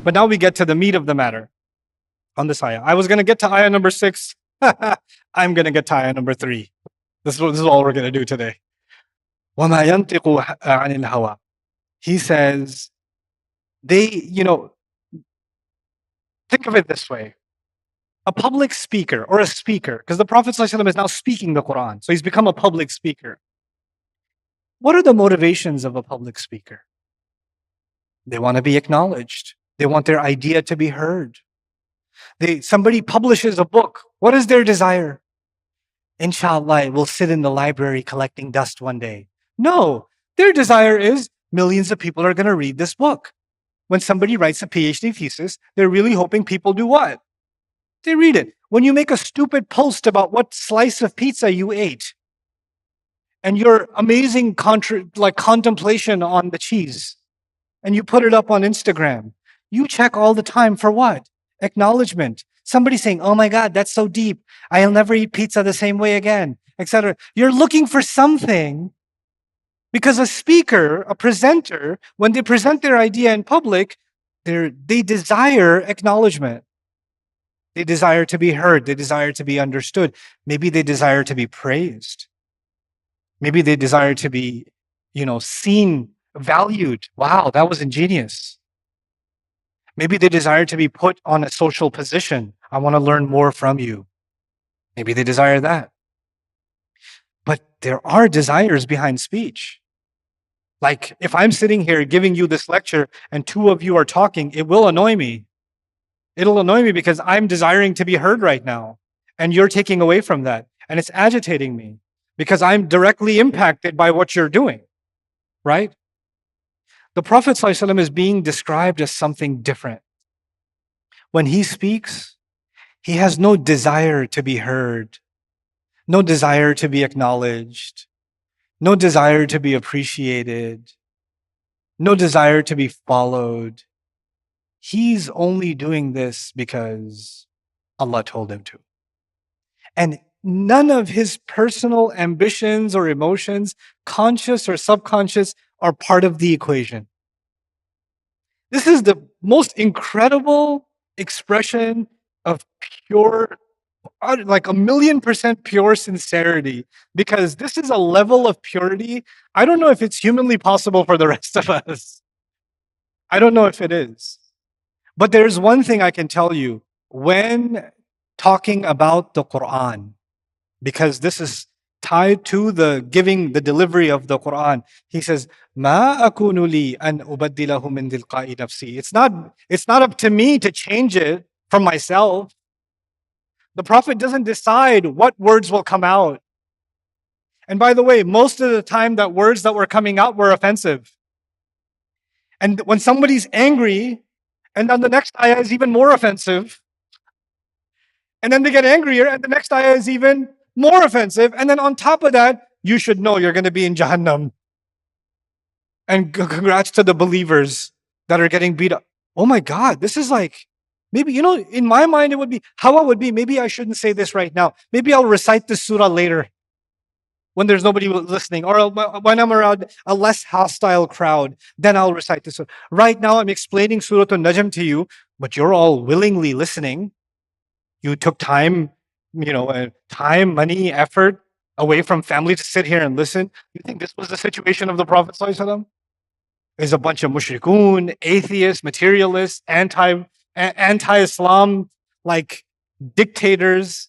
But now we get to the meat of the matter on this ayah. I was going to get to ayah number 6. I'm going to get to ayah number 3. This is all we're going to do today. وَمَا يَنْطِقُ عَنِ الْهَوَىٰ. He says, think of it this way. A public speaker or a speaker, because the Prophet ﷺ is now speaking the Quran, so he's become a public speaker. What are the motivations of a public speaker? They want to be acknowledged. They want their idea to be heard. Somebody publishes a book. What is their desire? Inshallah, it will sit in the library collecting dust one day. No, their desire is millions of people are going to read this book. When somebody writes a PhD thesis, they're really hoping people do what? They read it. When you make a stupid post about what slice of pizza you ate and your amazing contemplation on the cheese, and you put it up on Instagram, you check all the time for what? Acknowledgement. Somebody saying, oh my God, that's so deep. I'll never eat pizza the same way again, etc. You're looking for something because a speaker, a presenter, when they present their idea in public, they desire acknowledgement. They desire to be heard. They desire to be understood. Maybe they desire to be praised. Maybe they desire to be, seen, valued. Wow, that was ingenious. Maybe they desire to be put on a social position. I want to learn more from you. Maybe they desire that. But there are desires behind speech. Like if I'm sitting here giving you this lecture and 2 of you are talking, it will annoy me. It'll annoy me because I'm desiring to be heard right now. And you're taking away from that. And it's agitating me because I'm directly impacted by what you're doing. Right? The Prophet ﷺ is being described as something different. When he speaks, he has no desire to be heard, no desire to be acknowledged, no desire to be appreciated, no desire to be followed. He's only doing this because Allah told him to. And none of his personal ambitions or emotions, conscious or subconscious, are part of the equation. This is the most incredible expression of pure, like 1,000,000% pure sincerity, because this is a level of purity. I don't know if it's humanly possible for the rest of us. I don't know if it is. But there's one thing I can tell you when talking about the Quran, because this is tied to the delivery of the Quran. He says, "Ma akunu li an ubaddilahu min tilqa'i nafsi." It's not up to me to change it from myself. The Prophet doesn't decide what words will come out. And by the way, most of the time that words that were coming out were offensive. And when somebody's angry, and then the next ayah is even more offensive, and then they get angrier, and the next ayah is even more offensive, and then on top of that, you should know you're going to be in Jahannam. And congrats to the believers that are getting beat up. Oh my God, this is like, maybe, in my mind it would be, how it would be, maybe I shouldn't say this right now. Maybe I'll recite this surah later when there's nobody listening, or when I'm around a less hostile crowd, then I'll recite this surah. Right now I'm explaining Surah An-Najm to you, but you're all willingly listening. You took time, money, effort away from family to sit here and listen. You think this was the situation of the Prophet ﷺ? There's a bunch of mushrikun, atheists, materialists, anti-Islam, like dictators,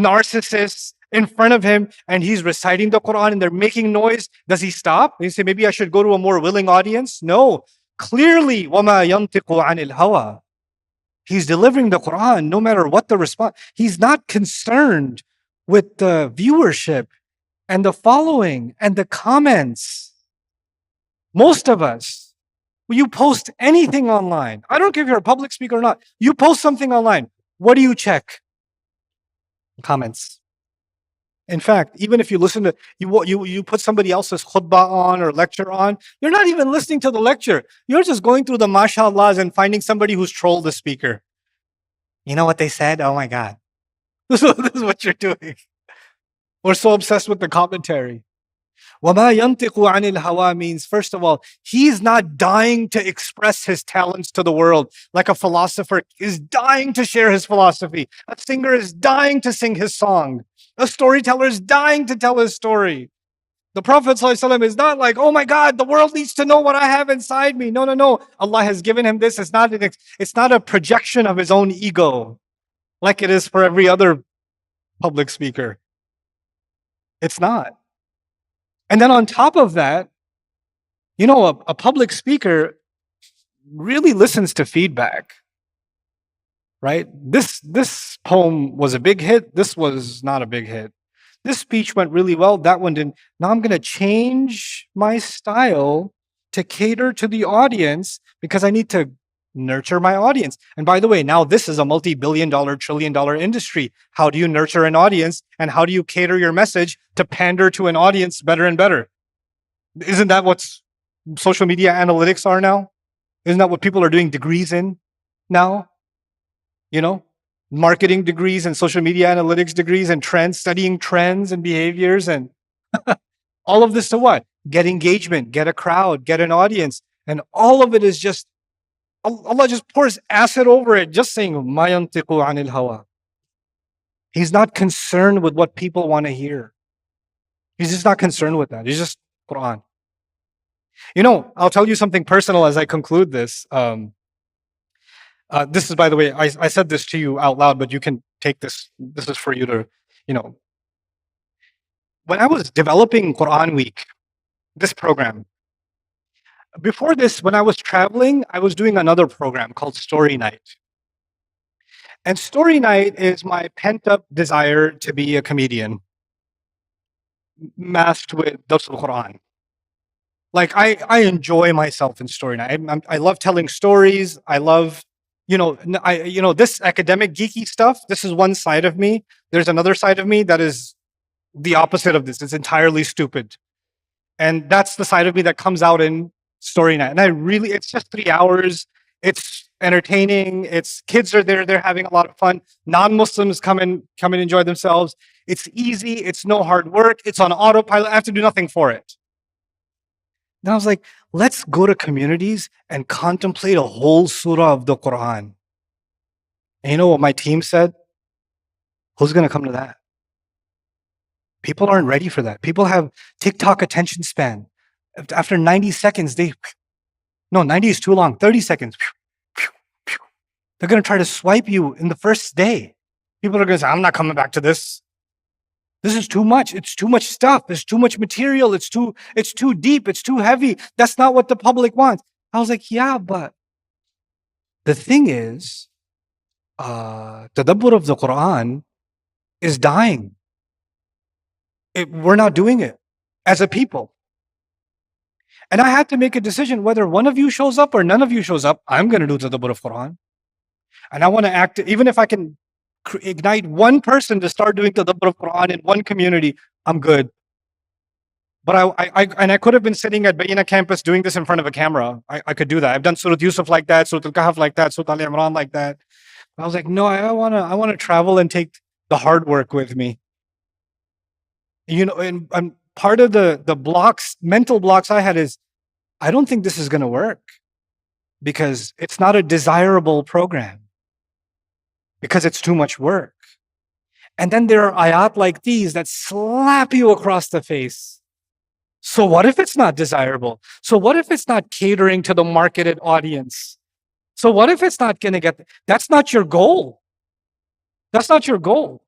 narcissists in front of him, and he's reciting the Quran and they're making noise. Does he stop? He say, maybe I should go to a more willing audience? No. Clearly, وَمَا يَنْطِقُ عَنِ الْهَوَىٰ. He's delivering the Quran no matter what the response. He's not concerned with the viewership and the following and the comments. Most of us, when you post anything online, I don't care if you're a public speaker or not, you post something online, what do you check? Comments. In fact, even if you listen to, you put somebody else's khutbah on or lecture on, you're not even listening to the lecture. You're just going through the masha'Allahs and finding somebody who's trolled the speaker. You know what they said? Oh my God. This is what you're doing. We're so obsessed with the commentary. وَمَا يَنْطِقُ عَنِ الْهَوَى means, first of all, he's not dying to express his talents to the world like a philosopher is dying to share his philosophy. A singer is dying to sing his song. A storyteller is dying to tell his story. The Prophet ﷺ is not like, oh my God, the world needs to know what I have inside me. No, no, no. Allah has given him this. It's not a projection of his own ego like it is for every other public speaker. It's not. And then on top of that, you know, a public speaker really listens to feedback, right? This poem was a big hit. This was not a big hit. This speech went really well. That one didn't. Now I'm going to change my style to cater to the audience because I need to nurture my audience. And by the way, now this is a multi-billion-dollar, trillion-dollar industry. How do you nurture an audience? And how do you cater your message to pander to an audience better and better? Isn't that what social media analytics are now? Isn't that what people are doing degrees in now? You know? Marketing degrees and social media analytics degrees and trends, studying trends and behaviors and all of this to what? Get engagement, get a crowd, get an audience. And all of it is just, Allah just pours acid over it, just saying, مَا يَنْطِقُ عَنِ الْهَوَى. He's not concerned with what people want to hear. He's just not concerned with that. He's just Quran. You know, I'll tell you something personal as I conclude this. This is, by the way, I said this to you out loud, but you can take this. This is for you to, you know. When I was developing Quran Week, this program, before this, when I was traveling, I was doing another program called Story Night. And Story Night is my pent-up desire to be a comedian, masked with Dars al-Quran. Like, I enjoy myself in Story Night. I love telling stories. I love, you know, this academic geeky stuff, this is one side of me. There's another side of me that is the opposite of this. It's entirely stupid. And that's the side of me that comes out in Story Night. And it's just 3 hours. It's entertaining. It's kids are there. They're having a lot of fun. Non-Muslims come and enjoy themselves. It's easy. It's no hard work. It's on autopilot. I have to do nothing for it. Then I was like, let's go to communities and contemplate a whole surah of the Quran. And you know what my team said? Who's going to come to that? People aren't ready for that. People have TikTok attention span. After 90 seconds, 90 is too long, 30 seconds. They're going to try to swipe you in the first day. People are going to say, I'm not coming back to this. This is too much. It's too much stuff. There's too much material. It's too deep. It's too heavy. That's not what the public wants. I was like, yeah, but the thing is, tadabbur of the Quran is dying. We're not doing it as a people. And I had to make a decision whether one of you shows up or none of you shows up. I'm going to do tadabbur of Quran. And I want to act, even if I can ignite one person to start doing tadabbur of Quran in one community, I'm good. But I could have been sitting at Bayina campus doing this in front of a camera. I could do that. I've done Surah Yusuf like that, Surah Al-Kahf like that, Surah Al-Imran like that. I was like, no, I want to travel and take the hard work with me. You know, and part of the mental blocks I had is, I don't think this is going to work because it's not a desirable program, because it's too much work. And then there are ayat like these that slap you across the face. So what if it's not desirable? So what if it's not catering to the marketed audience? So what if it's not going to get, that's not your goal. That's not your goal.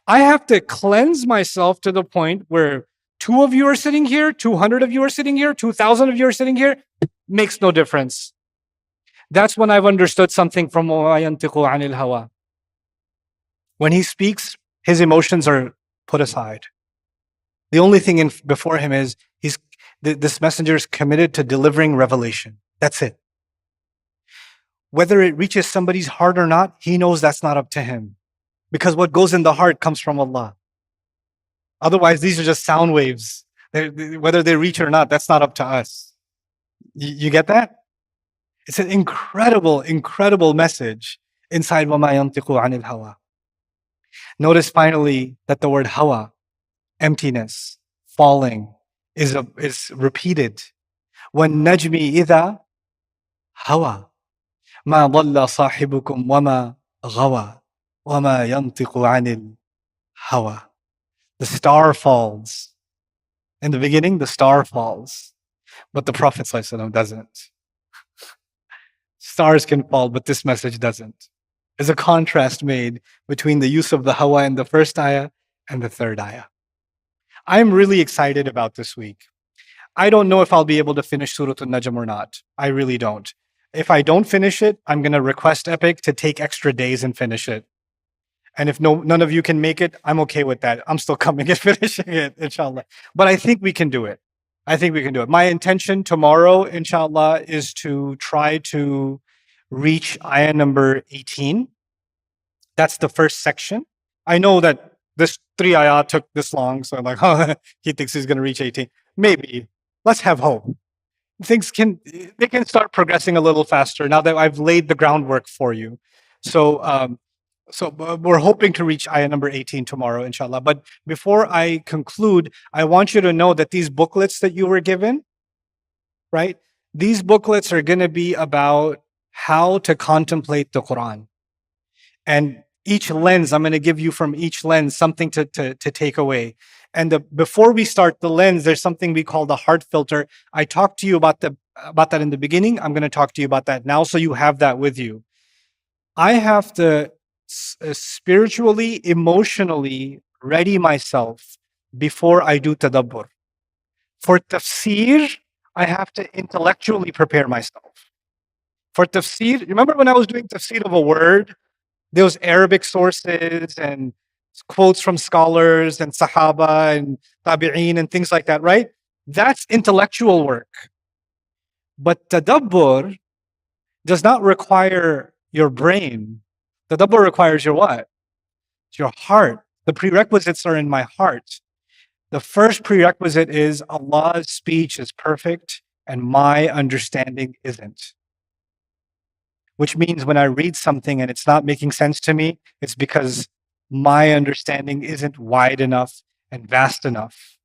I have to cleanse myself to the point where 2 of you are sitting here, 200 of you are sitting here, 2,000 of you are sitting here, makes no difference. That's when I've understood something from وَمَا يَنْطِقُ عَنِ الْهَوَى. When he speaks, his emotions are put aside. The only thing before him is this messenger is committed to delivering revelation. That's it. Whether it reaches somebody's heart or not, he knows that's not up to him. Because what goes in the heart comes from Allah. Otherwise, these are just sound waves. Whether they reach or not, that's not up to us. You get that? It's an incredible, incredible message inside وَمَا يَنْطِقُ عَنِ الْهَوَى. Notice finally that the word hawa, emptiness, falling, is repeated. وَالنَّجْمِ إِذَا هَوَى مَا ضَلَّ صَاحِبُكُمْ وَمَا غَوَى وَمَا يَنطِقُ عَنِ الْهَوَى. The star falls. In the beginning, the star falls, but the Prophet ﷺ doesn't. Stars can fall, but this message doesn't. There's a contrast made between the use of the hawa in the first ayah and the third ayah. I'm really excited about this week. I don't know if I'll be able to finish Surah An-Najm or not. I really don't. If I don't finish it, I'm going to request Epic to take extra days and finish it. And if none of you can make it, I'm okay with that. I'm still coming and finishing it, inshallah. But I think we can do it. I think we can do it. My intention tomorrow, inshallah, is to try to reach ayah number 18. That's the first section. I know that this 3 ayah took this long, so I'm like, oh, he thinks he's going to reach 18. Maybe. Let's have hope. They can start progressing a little faster now that I've laid the groundwork for you. So we're hoping to reach ayah number 18 tomorrow, inshallah. But before I conclude, I want you to know that these booklets that you were given, right? These booklets are going to be about how to contemplate the Quran. And each lens, I'm going to give you from each lens something to take away. And before we start the lens, there's something we call the heart filter. I talked to you about that in the beginning. I'm going to talk to you about that now, so you have that with you. I have to spiritually, emotionally ready myself before I do tadabbur. For tafsir, I have to intellectually prepare myself. For tafsir, remember when I was doing tafsir of a word? There was Arabic sources and quotes from scholars and Sahaba and Tabi'een and things like that, right? That's intellectual work. But tadabbur does not require your brain. Tadabbur requires your what? It's your heart. The prerequisites are in my heart. The first prerequisite is Allah's speech is perfect and my understanding isn't. Which means when I read something and it's not making sense to me, it's because my understanding isn't wide enough and vast enough.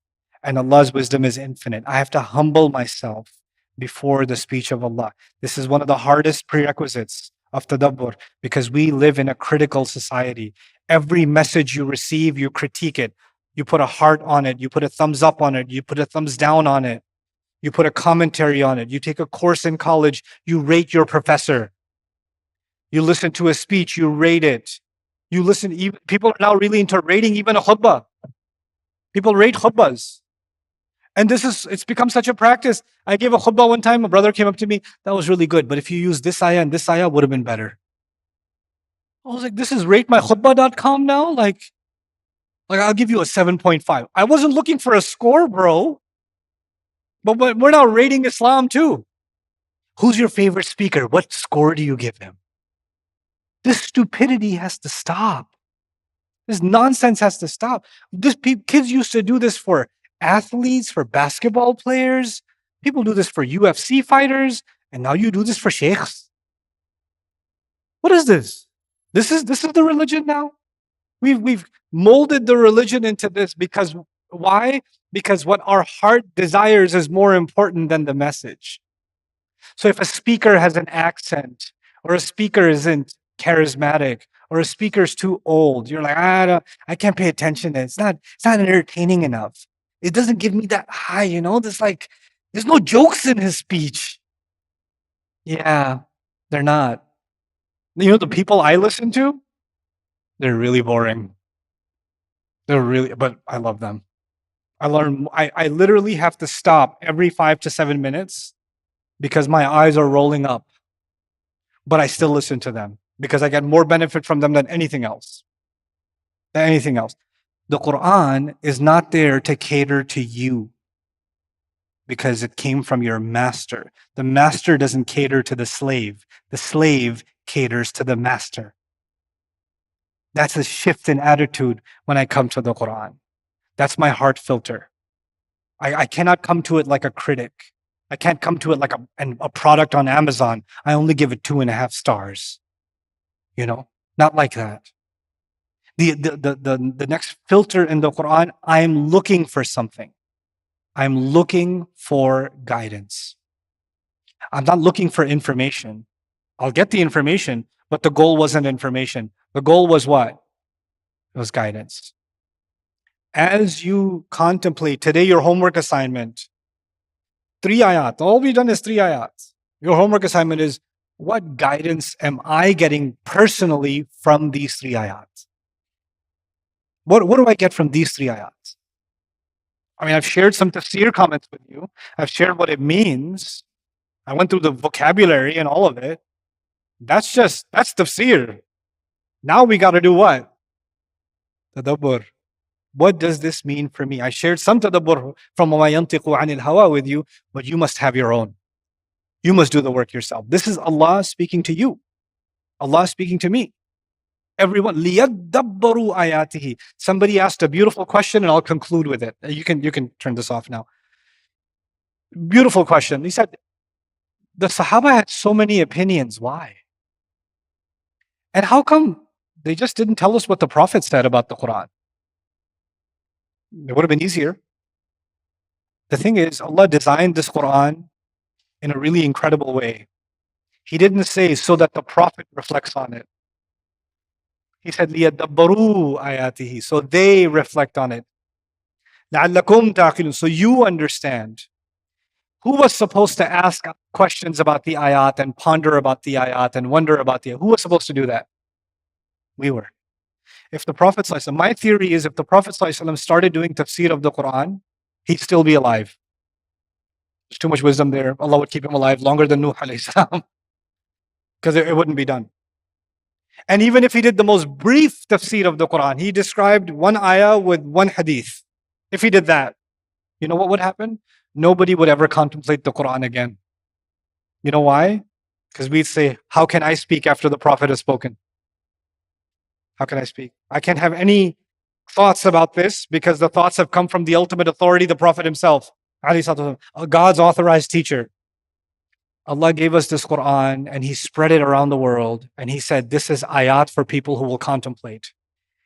And Allah's wisdom is infinite. I have to humble myself before the speech of Allah. This is one of the hardest prerequisites of tadabbur because we live in a critical society. Every message you receive, you critique it. You put a heart on it. You put a thumbs up on it. You put a thumbs down on it. You put a commentary on it. You take a course in college. You rate your professor. You listen to a speech, you rate it. You listen, people are now really into rating even a khutbah. People rate khutbahs. And it's become such a practice. I gave a khutbah one time, a brother came up to me, that was really good, but if you use this ayah and this ayah, would have been better. I was like, this is ratemykhutbah.com now? Like I'll give you a 7.5. I wasn't looking for a score, bro. But we're now rating Islam too. Who's your favorite speaker? What score do you give him? This stupidity has to stop. This nonsense has to stop. Kids used to do this for athletes, for basketball players. People do this for UFC fighters, and now you do this for sheikhs. What is this? This is the religion now. We've molded the religion into this because why? Because what our heart desires is more important than the message. So if a speaker has an accent, or a speaker isn't charismatic, or a speaker's too old, you're like, I can't pay attention. It's not entertaining enough. It doesn't give me that high, there's no jokes in his speech. Yeah, they're not. The people I listen to, they're really boring. But I love them. I literally have to stop every 5 to 7 minutes because my eyes are rolling up. But I still listen to them because I get more benefit from them than anything else. The Quran is not there to cater to you because it came from your master. The master doesn't cater to the slave. The slave caters to the master. That's a shift in attitude when I come to the Quran. That's my heart filter. I cannot come to it like a critic. I can't come to it like a product on Amazon. I only give it 2.5 stars. Not like that. The next filter in the Quran, I am looking for something. I'm looking for guidance. I'm not looking for information. I'll get the information, but the goal wasn't information. The goal was what? It was guidance. As you contemplate today, your homework assignment, 3 ayat. All we've done is 3 ayat. Your homework assignment is, what guidance am I getting personally from these 3 ayat? What do I get from these 3 ayats? I mean, I've shared some tafsir comments with you. I've shared what it means. I went through the vocabulary and all of it. That's tafsir. Now we got to do what? Tadabbur. What does this mean for me? I shared some tadabbur from وَمَا يَنْطِقُ عَنِ الْهَوَىٰ with you, but you must have your own. You must do the work yourself. This is Allah speaking to you. Allah speaking to me. Everyone, لِيَدَّبَّرُوا آيَاتِهِ. Somebody asked a beautiful question and I'll conclude with it. You can turn this off now. Beautiful question. He said, the Sahaba had so many opinions. Why? And how come they just didn't tell us what the Prophet said about the Quran? It would have been easier. The thing is, Allah designed this Quran in a really incredible way. He didn't say so that the Prophet reflects on it. He said, لِيَدَّبَّرُوا آيَاتِهِ. So they reflect on it. لَعَلَّكُمْ تَعْقِلُونَ. So you understand. Who was supposed to ask questions about the ayat and ponder about the ayat and wonder about the ayat? Who was supposed to do that? We were. If the Prophet ﷺ, my theory is if the Prophet ﷺ started doing tafsir of the Quran, he'd still be alive. There's too much wisdom there. Allah would keep him alive longer than Nuh alayhi salam, because it wouldn't be done. And even if he did the most brief tafsir of the Quran, he described one ayah with one hadith. If he did that, you know what would happen? Nobody would ever contemplate the Quran again. You know why? Because we'd say, how can I speak after the Prophet has spoken? How can I speak? I can't have any thoughts about this because the thoughts have come from the ultimate authority, the Prophet himself, God's authorized teacher. Allah gave us this Quran and He spread it around the world and He said, this is ayat for people who will contemplate.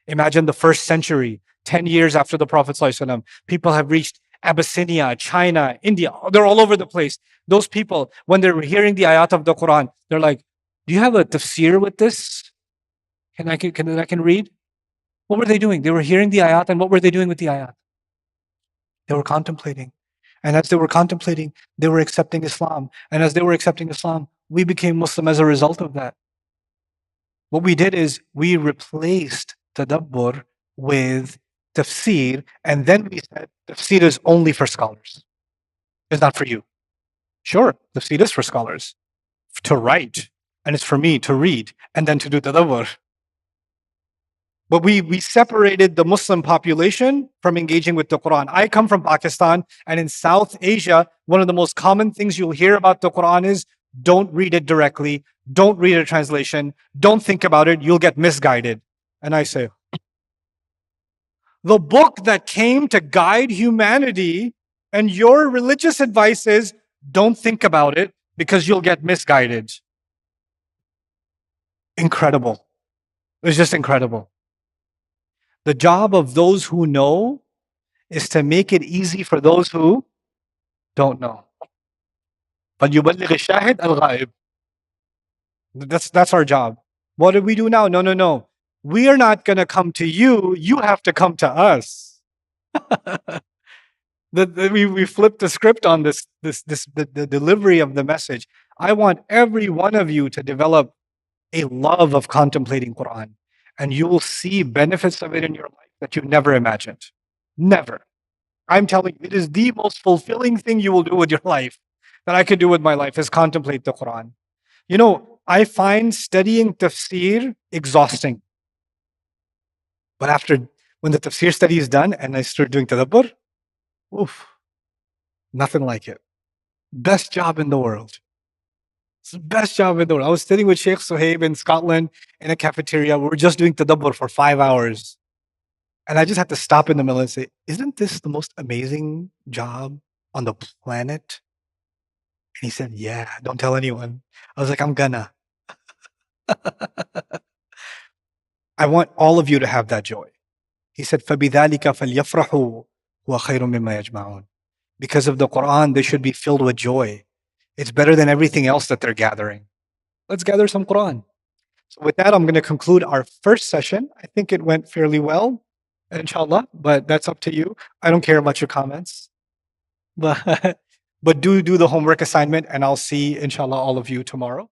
Imagine the first century, 10 years after the Prophet ﷺ, people have reached Abyssinia, China, India. They're all over the place. Those people, when they're hearing the ayat of the Quran, they're like, do you have a tafsir with this? Can I read? What were they doing? They were hearing the ayat, and what were they doing with the ayat? They were contemplating. And as they were contemplating, they were accepting Islam. And as they were accepting Islam, we became Muslim as a result of that. What we did is we replaced tadabbur with tafsir, and then we said tafsir is only for scholars. It's not for you. Sure, tafsir is for scholars to write, and it's for me to read and then to do tadabbur. But we separated the Muslim population from engaging with the Quran. I come from Pakistan, and in South Asia, one of the most common things you'll hear about the Quran is don't read it directly, don't read a translation, don't think about it, you'll get misguided. And I say, the book that came to guide humanity, and your religious advice is don't think about it because you'll get misguided. Incredible. It's just incredible. The job of those who know is to make it easy for those who don't know. فَلْيُبَلِّغِ الشَّاهِدْ الْغَائِبِ. That's our job. What do we do now? No. We are not going to come to you. You have to come to us. We flipped the script on the delivery of the message. I want every one of you to develop a love of contemplating Quran. And you will see benefits of it in your life that you've never imagined. Never. I'm telling you, it is the most fulfilling thing you will do with your life that I could do with my life is contemplate the Quran. You know, I find studying tafsir exhausting. But when the tafsir study is done and I start doing tadabbur, oof, nothing like it. Best job in the world. It's the best job in the world. I was sitting with Sheikh Suhaib in Scotland in a cafeteria. We were just doing tadabbur for 5 hours. And I just had to stop in the middle and say, isn't this the most amazing job on the planet? And he said, yeah, don't tell anyone. I was like, I'm gonna. I want all of you to have that joy. He said, فَبِذَلِكَ فَلْيَفْرَحُوا هُوَ خَيْرٌ مِمَّا يَجْمَعُونَ. because of the Quran, they should be filled with joy. It's better than everything else that they're gathering. Let's gather some Quran. So with that, I'm going to conclude our first session. I think it went fairly well, inshallah, but that's up to you. I don't care about your comments. But, but do the homework assignment, and I'll see, inshallah, all of you tomorrow.